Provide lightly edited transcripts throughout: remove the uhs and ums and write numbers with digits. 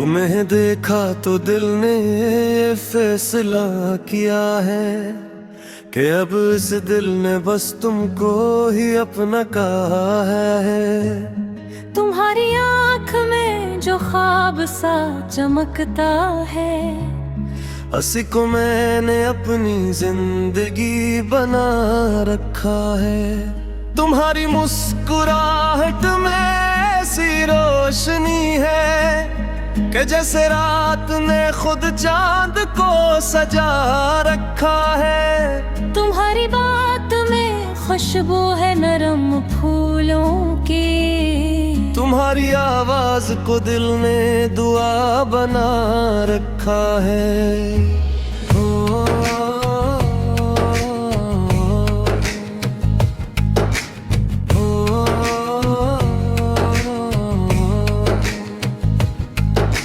तुम्हें देखा तो दिल ने ये फैसला किया है कि अब इस दिल ने बस तुमको ही अपना कहा है। तुम्हारी आँख में जो ख्वाब सा चमकता है, उसी को मैंने अपनी जिंदगी बना रखा है। तुम्हारी मुस्कुराहट में ऐसी रोशनी है कि जैसे रात ने खुद चांद को सजा रखा है। तुम्हारी बात में खुशबू है नरम फूलों की, तुम्हारी आवाज को दिल ने दुआ बना रखा है।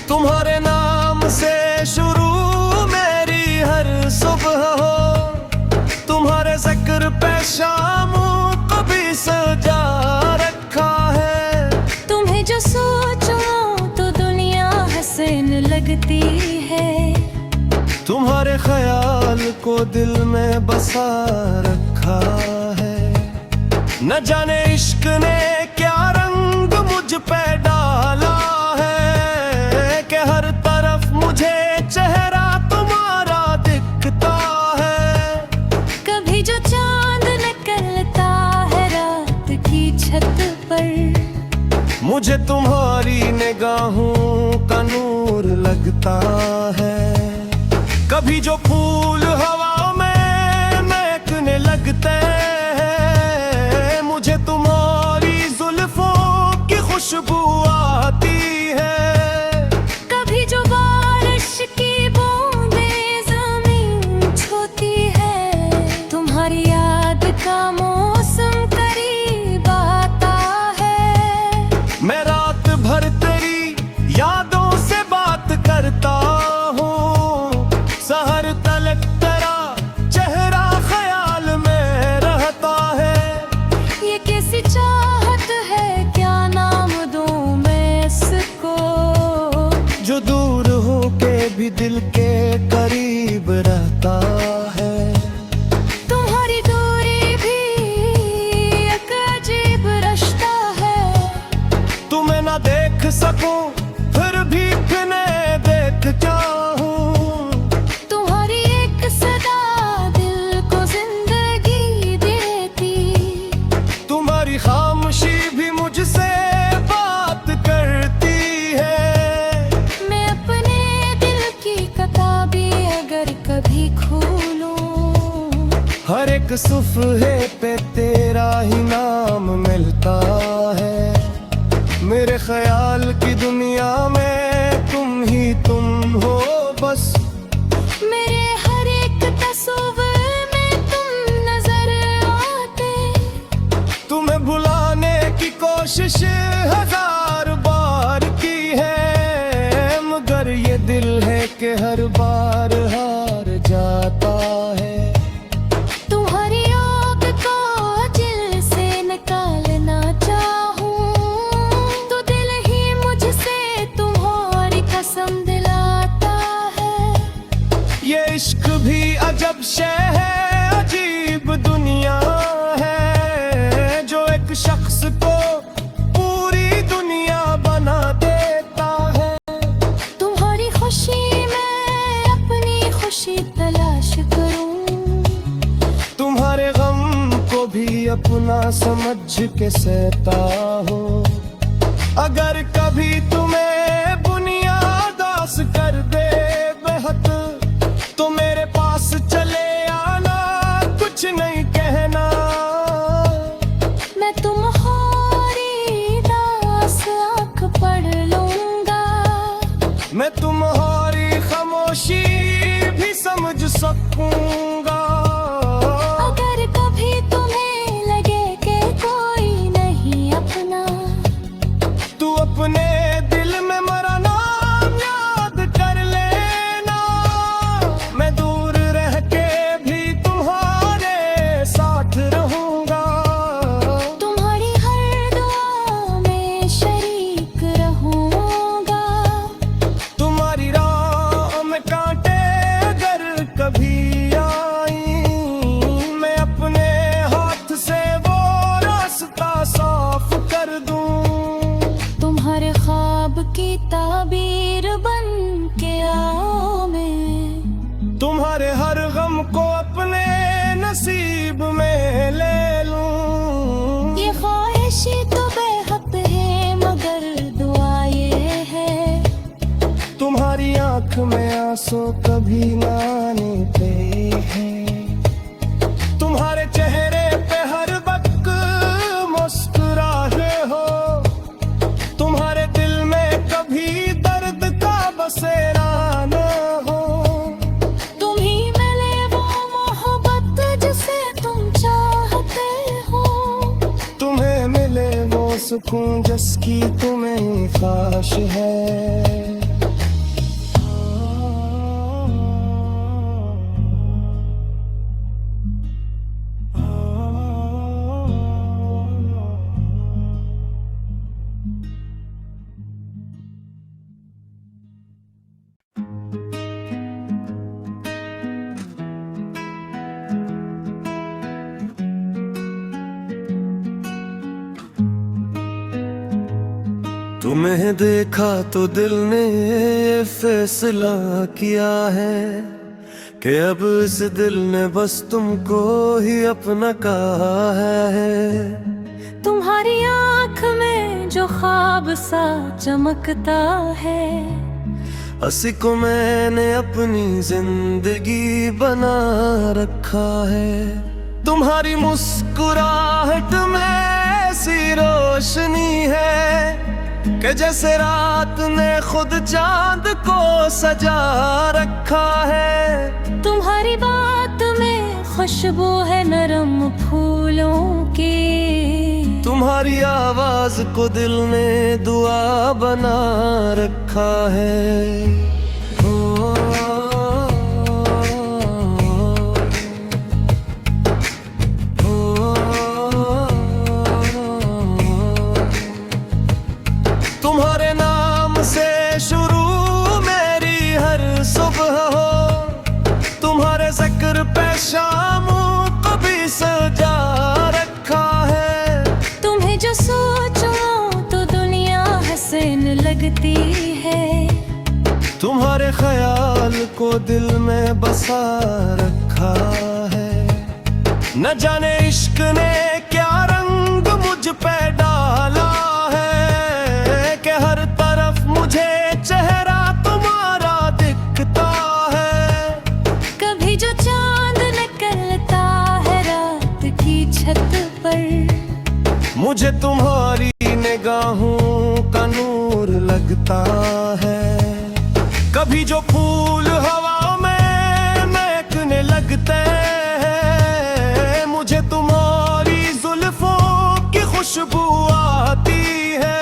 तुम्हारे नाम से शुरू मेरी हर सुबह हो, तुम्हारे जिक्र पे शामों को भी सजा रखा है। तुम्हें जो सोचो तो दुनिया हसीन लगती है, तुम्हारे ख्याल को दिल में बसा रखा है। न जाने इश्क ने क्या रंग मुझ पे डाला है कि हर तरफ मुझे चेहरा तुम्हारा दिखता है। कभी जो चांद निकलता है रात की छत पर, मुझे तुम्हारी निगाहों का नूर लगता है। कभी जो फूल हवा में महकने लगते हैं, मुझे तुम्हारी जुल्फों की खुशबू आती है। कभी जो बारिश की बूंदें ज़मीन छूती है, तुम्हारी याद का मौसम करीब आता है। मैं रात भर तेरी यादों से बात करता हूँ, सहर तलक तेरा चेहरा ख्याल में रहता है। ये कैसी चाहत है, क्या नाम दूं मैं इसको, जो दूर हो के भी दिल के करीब रहता है। तुम्हारी दूरी भी एक अजीब रिश्ता है। तुम्हें ना देख सकूं फिर भी फिर देख चाहूं। तुम्हारी एक सदा दिल को जिंदगी देती, तुम्हारी खामोशी भी मुझसे बात करती है। मैं अपने दिल की किताबी अगर कभी खोलूं, हर एक सुफ़हे पे तेरा ही नाम मिलता है। मेरे ख्याल की दुनिया में तुम हो बस, मेरे हर एक तस्वीर में तुम नजर आते। तुम्हें भुलाने की कोशिश हजार बार की है, मगर ये दिल है कि हर बार हार जाता है। तुम्हारी आग को दिल से निकालना चाहूं, तो दिल ही मुझसे तुम्हारी कसम दिलाता है। ये इश्क भी अजब शय है, अजीब दुनिया है, जो एक शख्स को पूरी दुनिया बना देता है। तुम्हारी खुशी में अपनी खुशी तलाश करूं, तुम्हारे गम को भी अपना समझ के सहता हो। अगर कभी तुम्हें बुनियादास कर दे बेहद, तो मेरे पास चले आना, कुछ नहीं कहना। मैं तुम्हारी दास आँख पढ़ लूंगा, मैं तुम्हारी खामोशी भी समझ सकूंगा। अगर कभी तुम्हें लगे कि कोई नहीं अपना, तू अपने दिल में मरा नाम याद कर लेना। मैं दूर रह के भी तुम्हारे साथ रहूंगा। तुम्हारी हर दुआ में शरीक रहूंगा। तुम्हारे हर गम को अपने नसीब में ले लूं। ये ख्वाहिशी तो बेहद है मगर दुआ ये है तुम्हारी आंख में आंसू कभी ना आने पे है। तुम्हारे चेहरे पे हर वक्त मुस्कुराए हो। तुम्हारे दिल में कभी दर्द का बसेरा न हो। तुम ही मिले वो मोहब्बत जिसे तुम चाहते हो। तुम्हें मिले वो सुकून जिसकी तुम्हें ख्वाहिश है। तुम्हें देखा तो दिल ने ये फैसला किया है कि अब इस दिल ने बस तुमको ही अपना कहा है। तुम्हारी आंख में जो ख्वाब सा चमकता है हंसी को मैंने अपनी जिंदगी बना रखा है। तुम्हारी मुस्कुराहट में ऐसी रोशनी है कि जैसे रात ने खुद चांद को सजा रखा है। तुम्हारी बात में खुशबू है नरम फूलों की। तुम्हारी आवाज को दिल ने दुआ बना रखा है। तुम्हारे नाम से शुरू मेरी हर सुबह हो। तुम्हारे जिक्र पे शाम को भी सजा रखा है। तुम्हें जो सोचो तो दुनिया हसीन लगती है। तुम्हारे ख्याल को दिल में बसा रखा है। न जाने इश्क ने क्या रंग मुझ पे डाला है कि हर तरफ मुझे चेहरा तुम्हारा दिखता है। कभी जो चांद निकलता है रात की छत पर मुझे तुम्हारी निगाहों का नूर लगता है। कभी जो फूल हवा में महकने लगते हैं मुझे तुम्हारी जुल्फों की खुशबू आती है।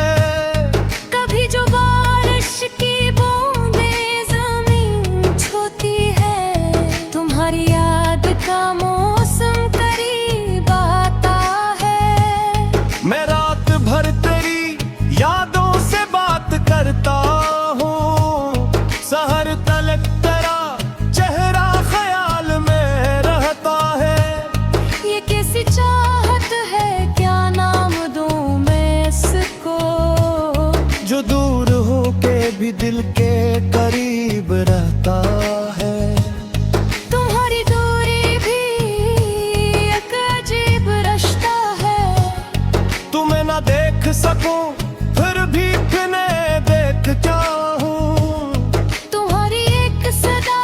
कभी जो बारिश की बूंदें ज़मीन छूती है तुम्हारी याद का मौसम करीब आता है। मैं रात भर तेरी यादों से बात करता हूँ। सहर तलक तेरा चेहरा ख्याल में रहता है। ये कैसी चाहत है क्या नाम दूं मैं इसको जो दूर हो के भी दिल के करीब रहता है। तुम्हारी दूरी भी एक अजीब रिश्ता है। तुम्हें ना देख सकूं फिर भी किन्हें देख चाहूं। तुम्हारी एक सदा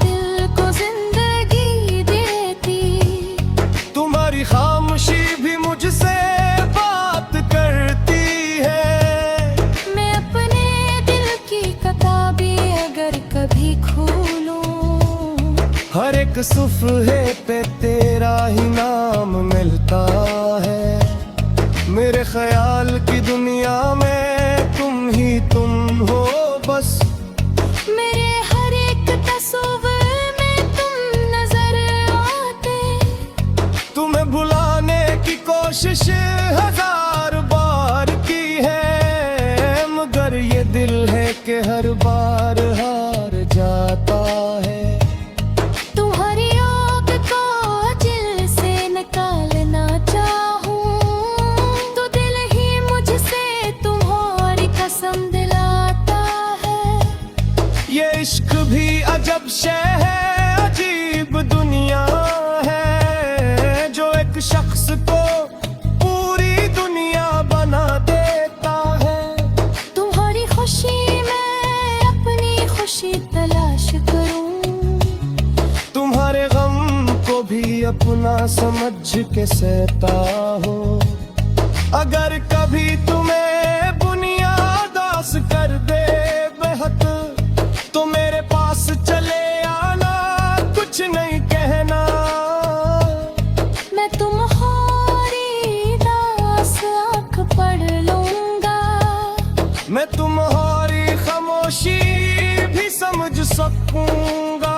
दिल को जिंदगी देती। तुम्हारी खामोशी भी मुझसे बात करती है। मैं अपने दिल की किताबी अगर कभी खोलूं हर एक सुफ़हे पे तेरा ही नाम मिलता है। मेरे ख्याल की दुनिया में तुम हो बस। मेरे हर एक तस्वीर में तुम नजर आते। तुम्हें भुलाने की कोशिश हजार बार की है मगर ये दिल है कि हर बार हार जाता है। तुम्हारी आग को दिल से निकालना चाहूं तो दिल ही मुझसे तुम्हारी कसम दिलाता अपना समझ के सहता हो। अगर कभी तुम्हें बुनियादास कर दे बेहद, तो मेरे पास चले आना, कुछ नहीं कहना। मैं तुम्हारी दास आँख पढ़ लूंगा, मैं तुम्हारी खामोशी भी समझ सकूंगा।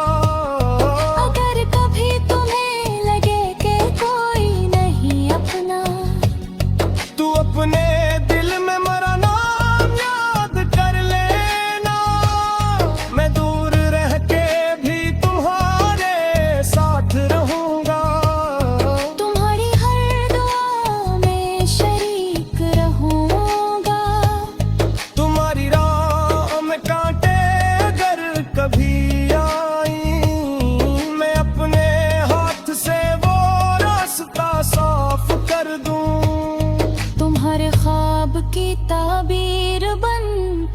अगर कभी तुम्हें लगे कि कोई नहीं अपना, तू अपने दिल में मरा नाम याद कर लेना। मैं दूर रह के भी तुम्हारे साथ रहूंगा। तुम्हारी हर दुआ में शरीक रहूंगा। तुम्हारी राह में कांटे अगर कभी आई, मैं अपने हाथ से वो रास्ता साफ कर दूं। तुम्हारे ख्वाब की ताबीर बन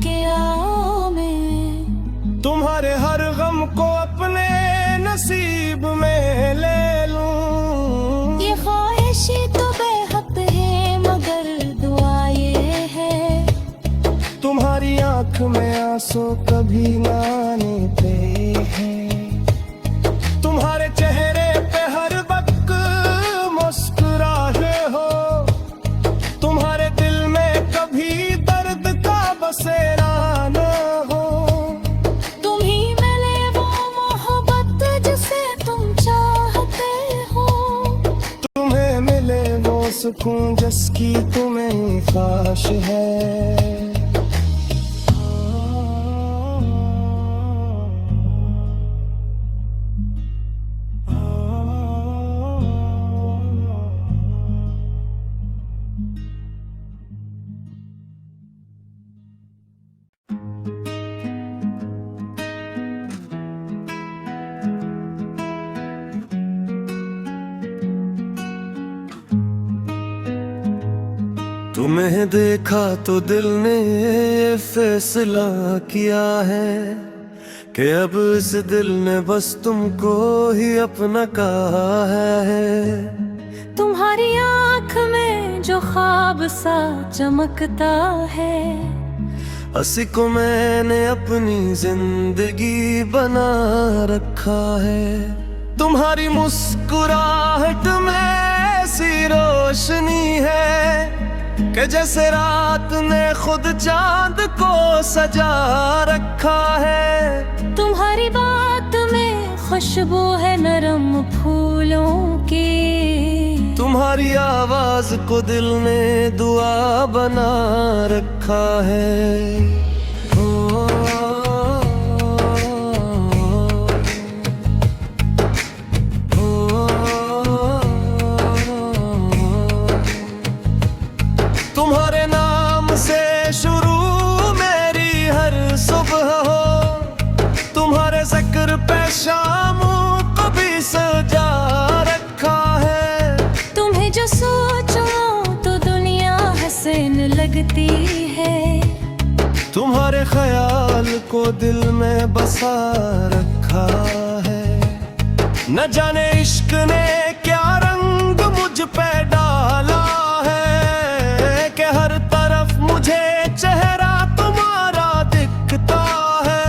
के आओ मैं, तुम्हारे हर गम को अपने नसीब में ले लूं। ये ख्वाहिशी तो बेहद है मगर दुआ ये है, तुम्हारी आंख में आंसू कभी ना आने पे हैं। तुम्हारे चेहरे पे हर वक्त मुस्कुराए हो। तुम्हारे दिल में कभी दर्द का बसेरा न हो। तुम ही मिले वो मोहब्बत जिसे तुम चाहते हो। तुम्हें मिले वो सुकून जिसकी तुम्हें ख्वाहिश है। तुम्हें देखा तो दिल ने ये फैसला किया है कि अब इस दिल ने बस तुमको ही अपना कहा है। तुम्हारी आँख में जो ख्वाब सा चमकता है, हंसी को मैंने अपनी जिंदगी बना रखा है। तुम्हारी मुस्कुराहट में ऐसी रोशनी है कि जैसे रात ने खुद चांद को सजा रखा है। तुम्हारी बात में खुशबू है नरम फूलों की। तुम्हारी आवाज को दिल ने दुआ बना रखा है। तुम्हारे नाम से शुरू मेरी हर सुबह हो। तुम्हारे जिक्र पे शाम को भी सजा रखा है। तुम्हें जो सोचो तो दुनिया हसीन लगती है। तुम्हारे ख्याल को दिल में बसा रखा है। न जाने इश्क ने क्या रंग मुझ पे डाला है कि हर तरफ मुझे चेहरा तुम्हारा दिखता है।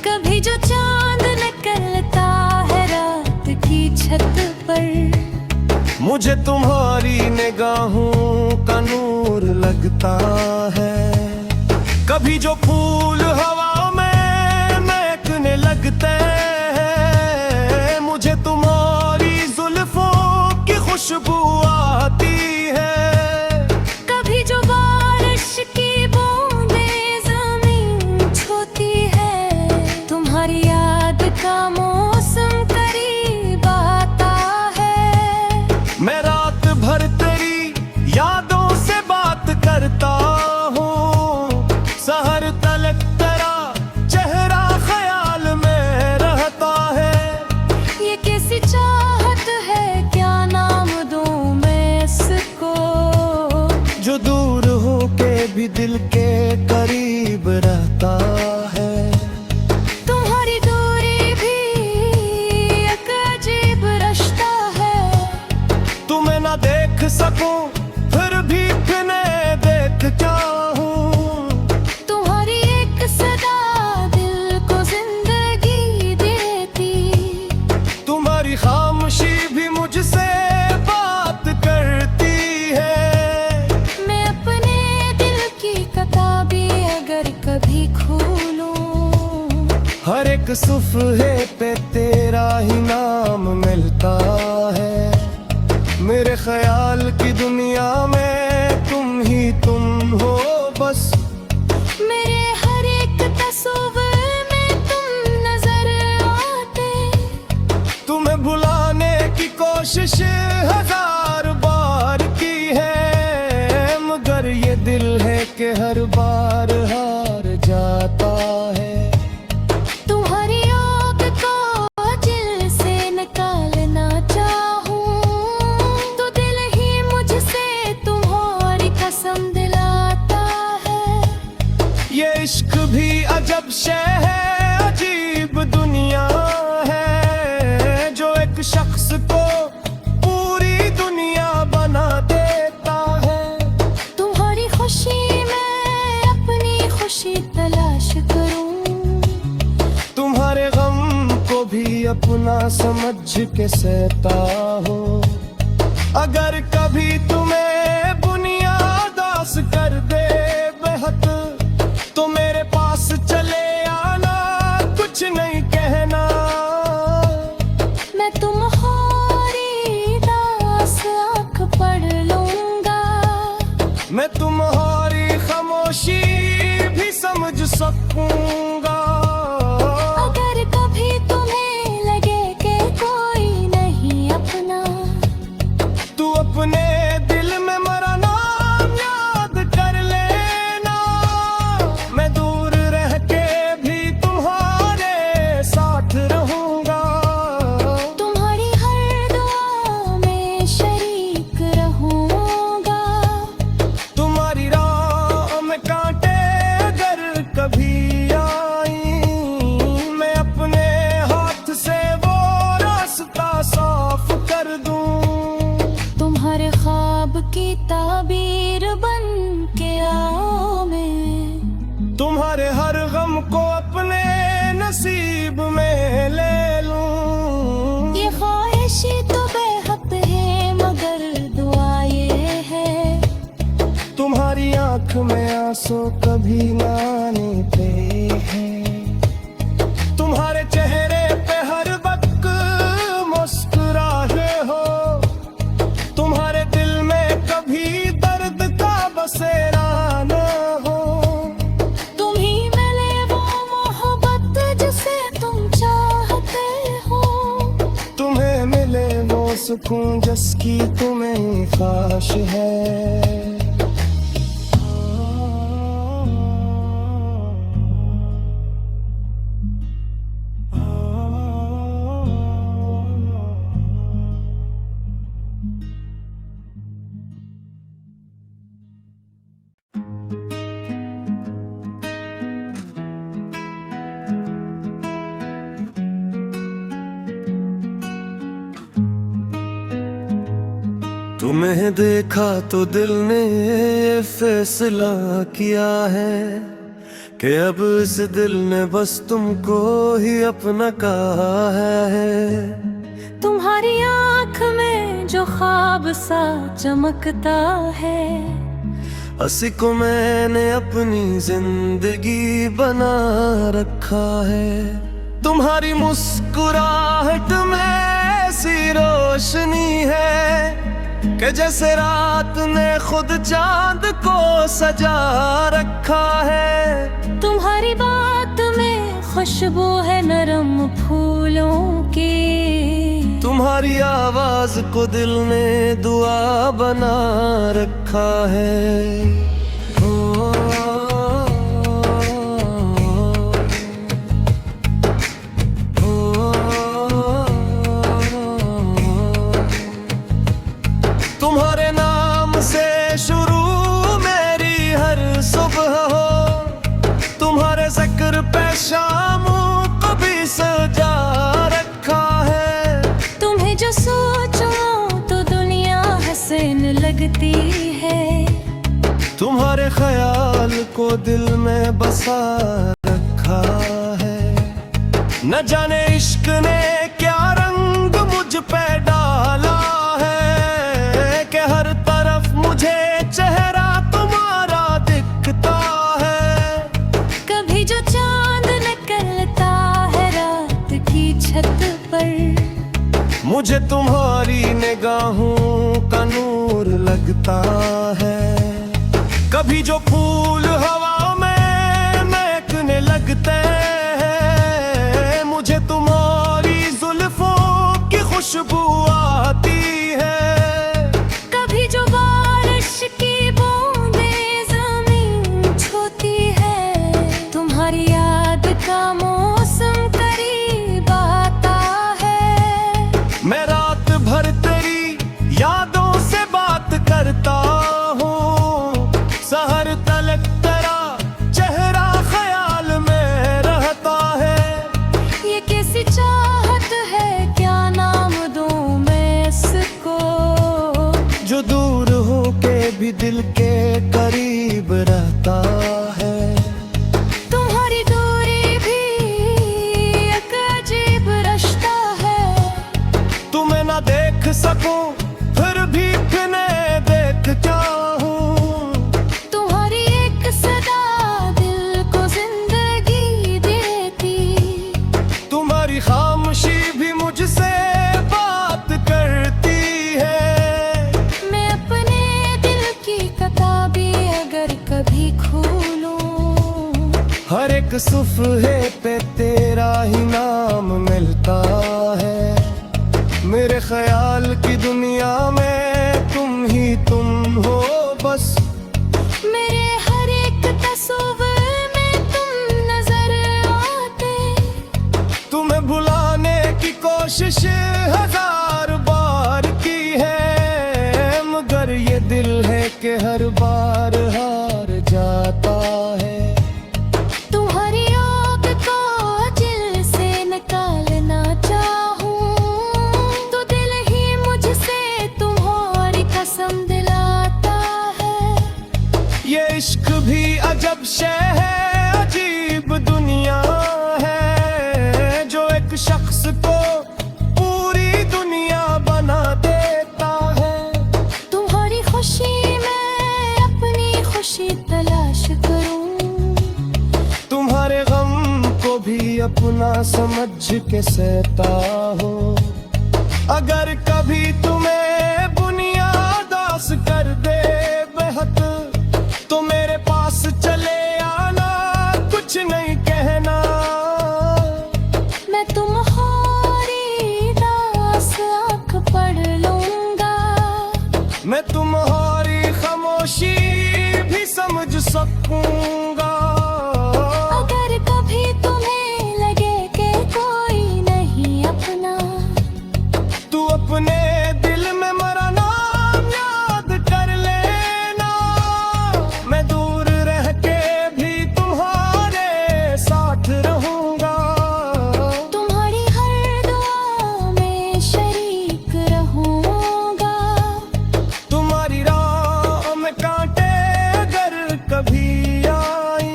कभी जो चांद निकलता है रात की छत पर, मुझे तुम्हारी निगाहों का नूर लगता है। कभी जो फूल हवा में महकने लगते हैं, मुझे तुम्हारी जुल्फों की खुशबू आती है। कभी जो बारिश की बूंदें ज़मीन छूती है, तुम्हारी याद का मौसम करीब आता है। मैं रात भर तेरी यादों से बात करता हूँ। सहर तलक तेरा चेहरा ख्याल में रहता है। ये कैसी चाहत है, क्या नाम दूं मैं इसको, जो दूर हो के भी दिल के करीब रहता है। तुम्हारी दूरी भी एक अजीब रिश्ता तुम्हारी खामोशी भी मुझसे बात करती है। मैं अपने दिल की किताबी अगर कभी खोलूं, हर एक सुफ़हे पे तेरा ही नाम मिलता है। मेरे ख्याल की दुनिया में तुम ही तुम हो बस। मेरे हर एक तस्वीर में तुम नजर आते। तुम्हें भुलाने की कोशिश हजार बार की है, मगर ये दिल है कि हर बार हार जाता है। तुम्हारी आग को दिल से निकालना चाहूं, तो दिल ही मुझसे तुम्हारी कसम दिलाता है। ये इश्क भी अजब शय है, अजीब दुनिया है, जो एक शख्स को पूरी दुनिया बना देता है। तुम्हारी खुशी में अपनी खुशी तलाश करूं, तुम्हारे गम को भी अपना समझ के सहता हो। अगर कभी तुम्हें बुनियादास कर दे बेहद, तो मेरे पास चले आना, कुछ नहीं कहना। मैं तुम्हारी दास आँख पढ़ लूंगा। मैं तुम्हारी खामोशी भी समझ सकूंगा। अगर कभी तुम्हें लगे कि कोई नहीं अपना, तू अपने दिल में मरा नाम याद कर लेना। मैं दूर रह के भी तुम्हारे साथ रहूंगा। तुम्हारी हर दुआ में शरीक रहूंगा। तुम्हारी राह में कांटे अगर कभी आई, मैं अपने हाथ से वो रास्ता साफ कर दूं। तुम्हारे ख्वाब की ताबीर बन के आओ मैं, तुम्हारे हर गम को अपने नसीब में ले लूं। ये ख्वाहिशी तो बेहद है मगर दुआ ये है, तुम्हारी आंख में आंसू कभी ना आने पे है। तुम्हारे चेहरे पे हर वक्त मुस्कुराए हो। तुम्हारे दिल में कभी दर्द का बसेरा न हो। तुम ही मिले वो मोहब्बत जिसे तुम चाहते हो। तुम्हें मिले वो सुकून जिसकी तुम्हें ख्वाहिश है। तुम्हें देखा तो दिल ने ये फैसला किया है कि अब इस दिल ने बस तुमको ही अपना कहा है। तुम्हारी आँख में जो ख्वाब सा चमकता है, हंसी को मैंने अपनी जिंदगी बना रखा है। तुम्हारी मुस्कुराहट में ऐसी रोशनी है कि जैसे रात ने खुद चांद को सजा रखा है। तुम्हारी बात में खुशबू है नरम फूलों की। तुम्हारी आवाज को दिल ने दुआ बना रखा है। तुम्हारे नाम से शुरू मेरी हर सुबह हो। तुम्हारे जिक्र पे शाम को भी सजा रखा है। तुम्हें जो सोचो तो दुनिया हसीन लगती है। तुम्हारे ख्याल को दिल में बसा रखा है। न जाने इश्क ने क्या रंग मुझ पर। मुझे तुम्हारी निगाहों का नूर लगता है। कभी जो फूल हवा में महकने लगते हैं, मुझे तुम्हारी जुल्फों की खुशबू आती है। कभी जो बारिश की बूंदें ज़मीन छूती है, तुम्हारी याद का मौसम करीब आता है। मैं रात भर तेरी यादों से बात करता हूँ, सहर तलक तेरा चेहरा ख्याल में रहता है। ये कैसी चाहत है, क्या नाम दूं मैं इसको, जो दूर हो के भी दिल के करीब रहता है। तुम्हारी दूरी भी एक अजीब रिश्ता है। तुम्हें ना देख सकूं फिर भी फिर देख चाहूं। तुम्हारी एक सदा दिल को जिंदगी देती। तुम्हारी खामोशी भी मुझसे बात करती है। मैं अपने दिल की किताबी अगर कभी खोलूं, हर एक सुफ़हे पे तेरा ही नाम मिलता है। मेरे ख्याल की दुनिया में तुम हो बस। मेरे हर एक तस्वीर में तुम नजर आते। तुम्हें भुलाने की कोशिश हजार बार की है, मगर ये दिल है कि हर बार हार जाता है। तुम्हारी याद को दिल से निकालना चाहूं, तो दिल ही मुझसे तुम्हारी कसम दिलाता है। ये इश्क भी अजब शय है, अजीब दुनिया है, जो एक शख्स को पूरी दुनिया बना देता है। तुम्हारी खुशी में अपनी खुशी तलाश करूं, तुम्हारे गम को भी अपना समझ के सहता हो। अगर कभी तुम्हें बुनियादास कर दे बेहद, तो मेरे पास चले आना, कुछ नहीं कहना। मैं तुम्हारी दास आँख पढ़ लूंगा। मैं तुम्हारी खामोशी भी समझ सकूंगा। अगर कभी तुम्हें लगे कि कोई नहीं अपना, तू अपने दिल में मरा नाम याद कर लेना। मैं दूर रह के भी तुम्हारे साथ रहूंगा। तुम्हारी हर दुआ में शरीक रहूंगा। तुम्हारी राह में कांटे अगर कभी आई,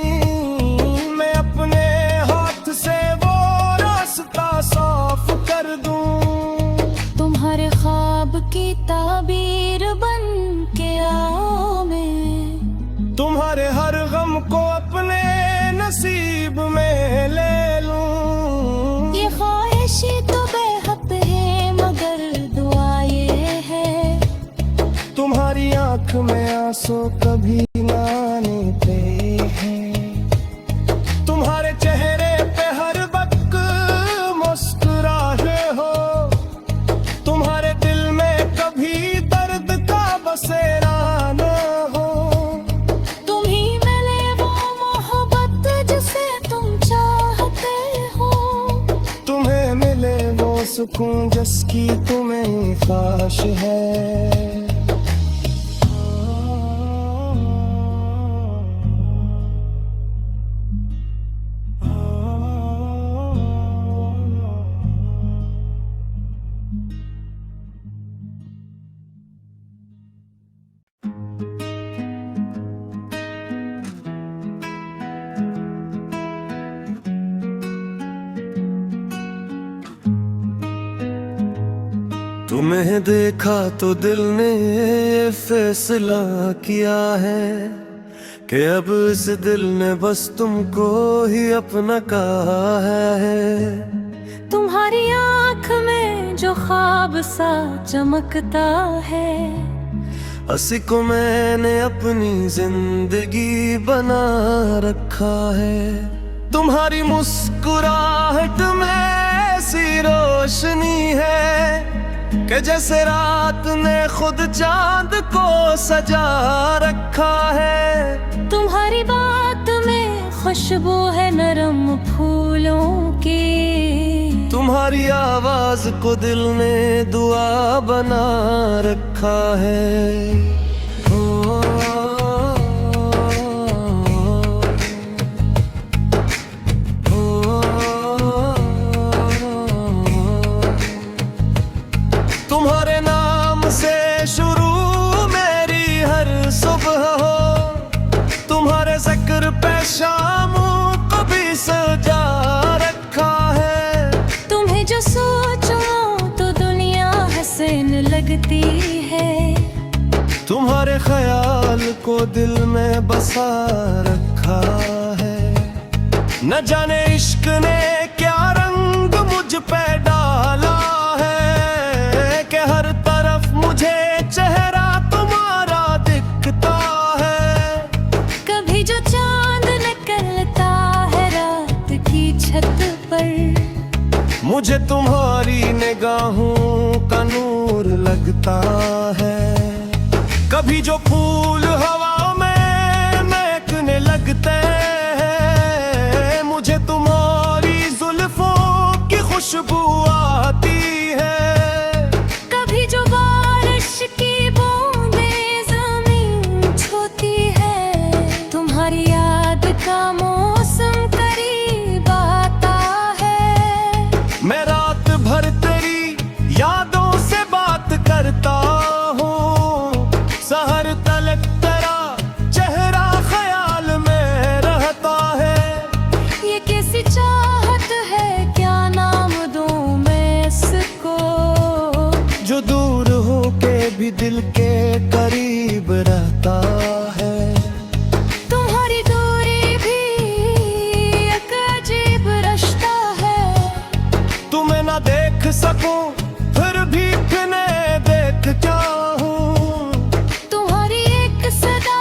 मैं अपने हाथ से वो रास्ता साफ कर दूं। तुम्हारे ख्वाब की ताबीर बन के आओ मैं, तुम्हारे हर गम को अपने नसीब में ले लूं। ये ख्वाहिश तो बेहद है, मगर दुआ ये है, तुम्हारी आंख में आंसू कभी ना आने हैं। तुम्हारे चेहरे पे हर वक्त मुस्कुराए हो। तुम्हारे दिल में कभी दर्द का बसेरा न हो। तुम ही मिले वो मोहब्बत जिसे तुम चाहते हो। तुम्हें मिले वो सुकून जिसकी तुम्हें ख्वाहिश है। तुम्हें देखा तो दिल ने ये फैसला किया है कि अब इस दिल ने बस तुमको ही अपना कहा है। तुम्हारी आँख जो ख्वाब सा चमकता है। हंसी को मैंने अपनी जिंदगी बना रखा है। तुम्हारी मुस्कुराहट में ऐसी रोशनी है कि जैसे रात ने खुद चांद को सजा रखा है। तुम्हारी बात में खुशबू है नरम फूलों की। तुम्हारी आवाज को दिल ने दुआ बना रखा है। ओ, तुम्हारे नाम से शुरू मेरी हर सुबह हो। तुम्हारे जिक्र पे शाम कभी सजा रखा है। तुम्हें जो सोचो तो दुनिया हसीन लगती है। तुम्हारे ख्याल को दिल में बसा रखा है। न जाने इश्क ने क्या रंग मुझ पे डाला है कि हर तरफ मुझे चेहरा तुम्हारा दिखता है। कभी जो चांद निकलता है रात की छत पर, मुझे तुम्हारी निगाहों का नूर लगता है। कभी जो फूल हवा में महकने लगते हैं, मुझे तुम्हारी जुल्फों की खुशबू आती है। कभी जो बारिश की बूंदें जमीन छूती है, तुम्हारी याद का मौसम करीब आता है। मैं रात भर तेरी यादों से बात करता हूँ। सहर तलक तेरा चेहरा ख्याल में रहता है। ये कैसी चाहत है, क्या नाम दूं मैं इसको, जो दूर हो के भी दिल के करीब रहता है। तुम्हारी दूरी भी एक अजीब रिश्ता है। तुम्हें ना देख सकूं फिर भी किन्हें देखता हूँ। तुम्हारी एक सदा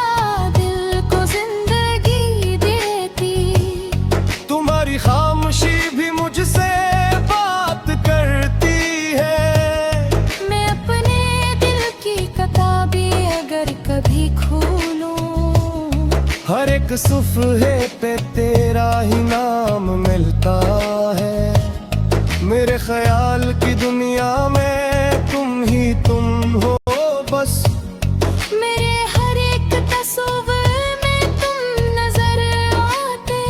दिल को जिंदगी देती। तुम्हारी खामोशी भी मुझसे बात करती है। मैं अपने दिल की किताबी अगर कभी खोलूं, हर एक सुफ़हे पे तेरा ही नाम मिलता है। मेरे ख्याल की दुनिया में तुम हो बस। मेरे हर एक तस्वीर में तुम नजर आते।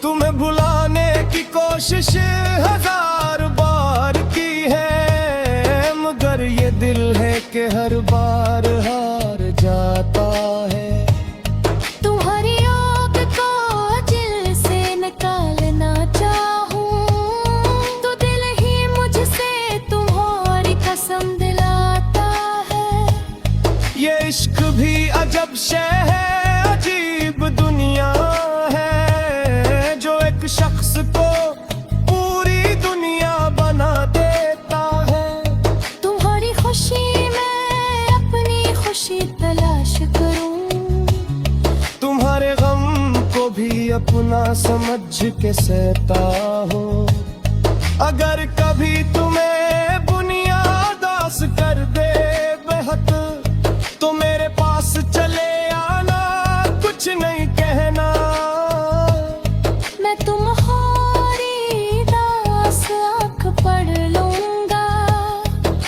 तुम्हें भुलाने की कोशिश हजार बार की है, मगर ये दिल है कि हर बार हार जाता है। तुम्हारी आग को दिल से निकालना चाहूं, तो दिल ही मुझसे तुम्हारी कसम दिलाता है। ये इश्क भी अजब शय है, अजीब दुनिया है, जो एक शख्स को पूरी दुनिया बना देता है। तुम्हारी खुशी में अपनी खुशी तलाश करूं, तुम्हारे गम को भी अपना समझ के सहता हो। अगर कभी तुम्हें बुनियादास कर दे बेहद, तो मेरे पास चले आना, कुछ नहीं कहना। मैं तुम्हारी दास आँख पढ़ लूंगा।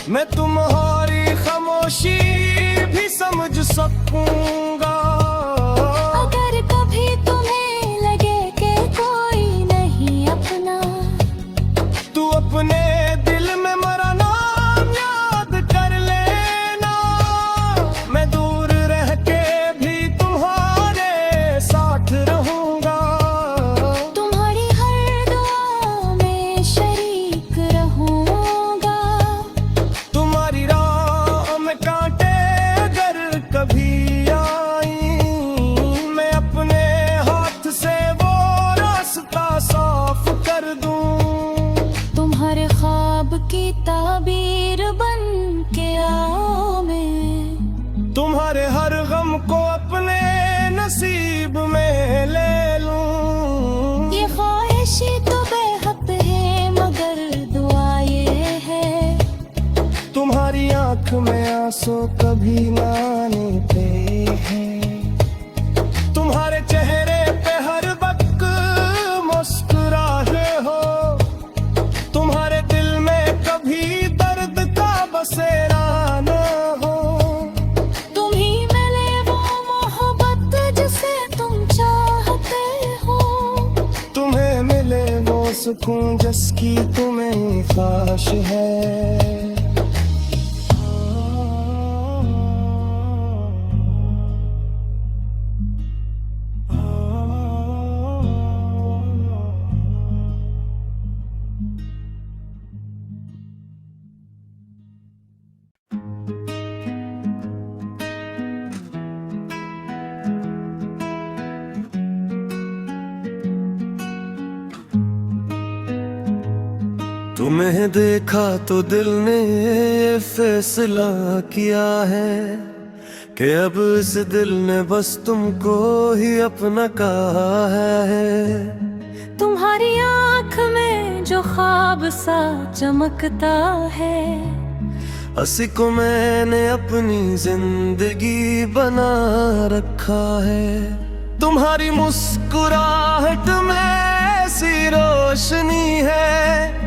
मैं तुम्हारी खामोशी भी समझ सकूंगा। अगर कभी तुम्हें लगे कि कोई नहीं अपना, तू अपने दिल में मरा नाम याद कर लेना। मैं दूर रह के भी तुम्हारे साथ रहूंगा। तुम्हारी हर दुआ में शरीक रहूंगा। तुम्हारी राह में कांटे अगर कभी आ ख्वाब की ताबीर बन के आओ मैं। तुम्हारे हर गम को अपने नसीब में ले लूं। ये ख्वाहिशी तो बेहद है मगर दुआ ये है, तुम्हारी आंख में आंसू कभी ना आने पे है। तुम्हारे चेहरे पे हर वक्त मुस्कुराए हो, तुम्हारे दिल में कभी दर्द का बसेरा न हो। तुम ही मिले वो मोहब्बत जिसे तुम चाहते हो, तुम्हें मिले वो सुकून जिसकी तुम्हें ख्वाहिश है। तुम्हें देखा तो दिल ने ये फैसला किया है कि अब इस दिल ने बस तुमको ही अपना कहा है। तुम्हारी आंख में जो ख्वाब सा चमकता है, उसी को मैंने अपनी जिंदगी बना रखा है। तुम्हारी मुस्कुराहट में ऐसी रोशनी है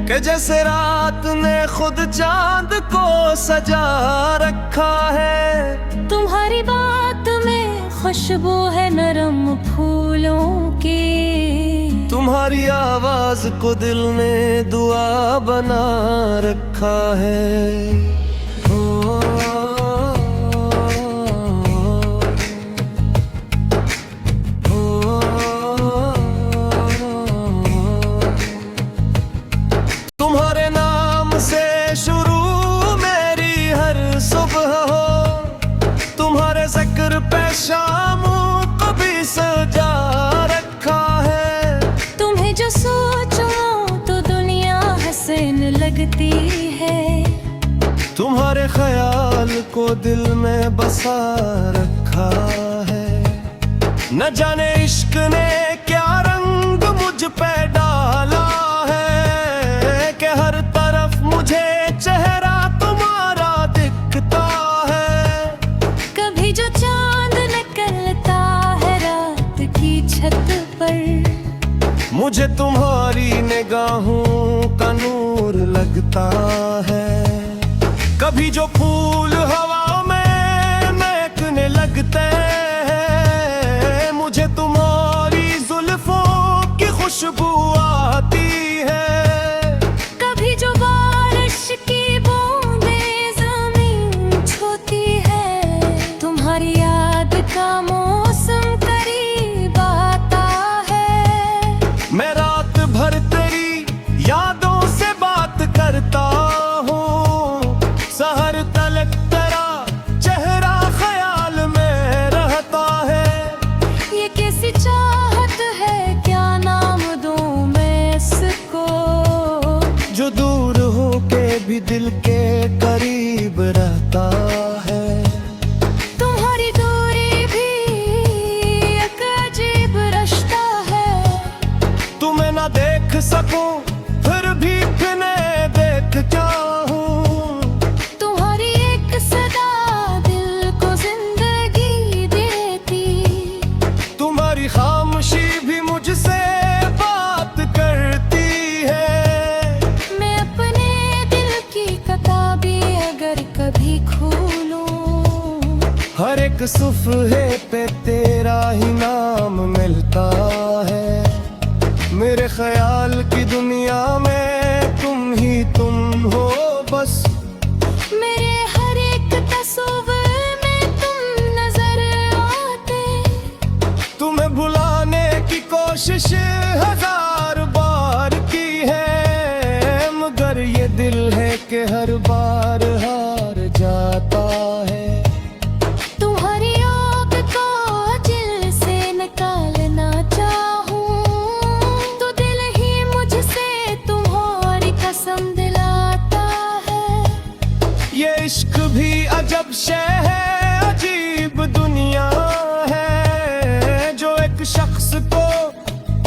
कि जैसे रात ने खुद चांद को सजा रखा है। तुम्हारी बात में खुशबू है नरम फूलों की, तुम्हारी आवाज को दिल ने दुआ बना रखा है। तुम्हारे नाम से शुरू मेरी हर सुबह हो, तुम्हारे जिक्र पे शाम को भी सजा रखा है। तुम्हें जो सोचो तो दुनिया हसीन लगती है, तुम्हारे ख्याल को दिल में बसा रखा है। न जाने इश्क ने क्या रंग मुझ पे डाला है कि हर तरफ मुझे चेहरा तुम्हारा दिखता है। कभी जो चांद निकलता है रात की छत पर, मुझे तुम्हारी निगाहों का नूर लगता है। कभी जो फूल हवा में महकने लगते हैं, मुझे तुम्हारी जुल्फों की खुशबू आती है। कभी जो बारिश की बूंदें ज़मीन छूती है, तुम्हारी याद का मौसम करीब आता है। मैं रात भर तेरी यादों से बात करता हूँ, सहर तलक तेरा चेहरा ख्याल में रहता है। ये कैसी चाहत है क्या नाम दूं मैं इसको, जो दूर हो के भी दिल के करीब रहता है। तुम्हारी दूरी भी एक अजीब रिश्ता है। तुम्हें ना देख सकूं फिर भी फिर देख क्या हूँ। तुम्हारी एक सदा दिल को जिंदगी देती, तुम्हारी खामोशी भी मुझसे बात करती है। मैं अपने दिल की किताबी अगर कभी खोलूं, हर एक सुफ़हे पे तेरा ही नाम मिलता है। मेरे ख्याल की दुनिया में तुम हो बस। मेरे हर एक तस्वीर में तुम नजर आते। तुम्हें भुलाने की कोशिश हजार बार की है, मगर ये दिल है कि हर बार हार जाता है। तुम्हारी आग को दिल से निकालना चाहूं तो दिल ही इश्क भी अजब शय है, अजीब दुनिया है, जो एक शख्स को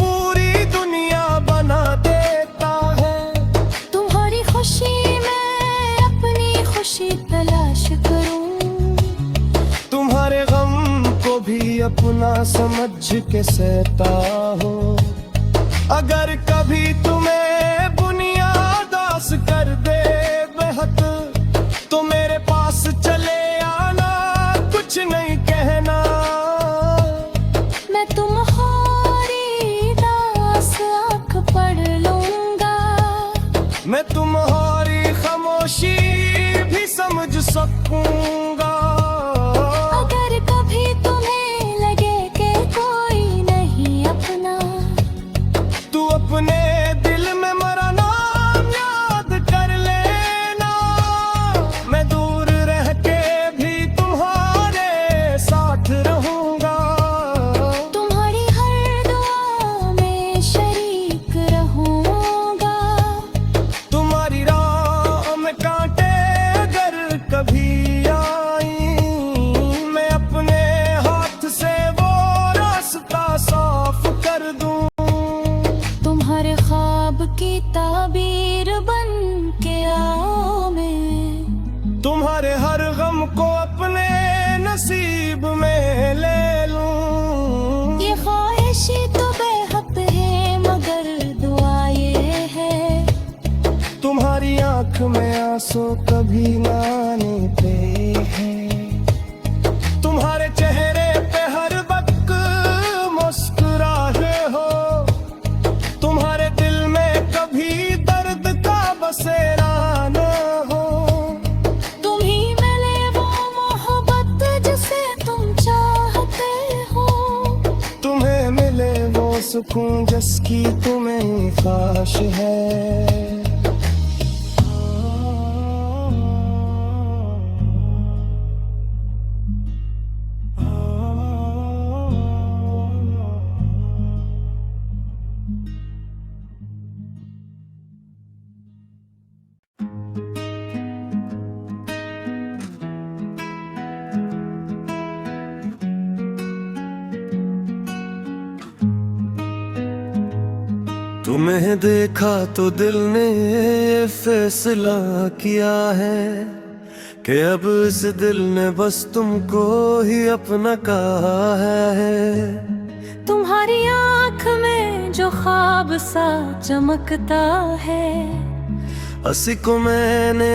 पूरी दुनिया बना देता है। तुम्हारी खुशी में अपनी खुशी तलाश करूं, तुम्हारे गम को भी अपना समझ के सहता हो। अगर कभी तुम्हें बुनियादास कर दे बेहद, तो मेरे पास चले आना, कुछ नहीं कहना। मैं तुम्हारी दास आँख पढ़ लूंगा, मैं तुम्हारी खामोशी भी समझ सकूंगा। अगर कभी तुम्हें लगे कि कोई नहीं अपना, तू अपने दिल में मेरा नाम याद कर लेना, मैं दूर रह के भी तुम्हारे साथ रहूंगा। तुम्हारी हर दुआ में शरीक रहूंगा। तुम्हारी राह में कांटे अगर कभी आई, मैं अपने हाथ से वो रास्ता साफ कर दूं। तुम्हारे ख्वाब की ताबीर बन के आओ मैं, तुम्हारे हर गम को अपने नसीब में ले लूं। ये ख्वाहिशी तो बेहद है मगर दुआ ये है, तुम्हारी आंख में आंसू कभी ना आने पे है। तुम्हारे चेहरे पे हर वक्त मुस्कुराए हो, तुम्हारे दिल में कभी दर्द का बसेरा न हो। तुम ही मिले वो मोहब्बत जिसे तुम चाहते हो, तुम्हें मिले वो सुकून जिसकी तुम्हें ख्वाहिश है। तुम्हें देखा तो दिल ने ये फैसला किया है कि अब इस दिल ने बस तुमको ही अपना कहा है। तुम्हारी आँख में जो ख्वाब सा चमकता है, हंसी को मैंने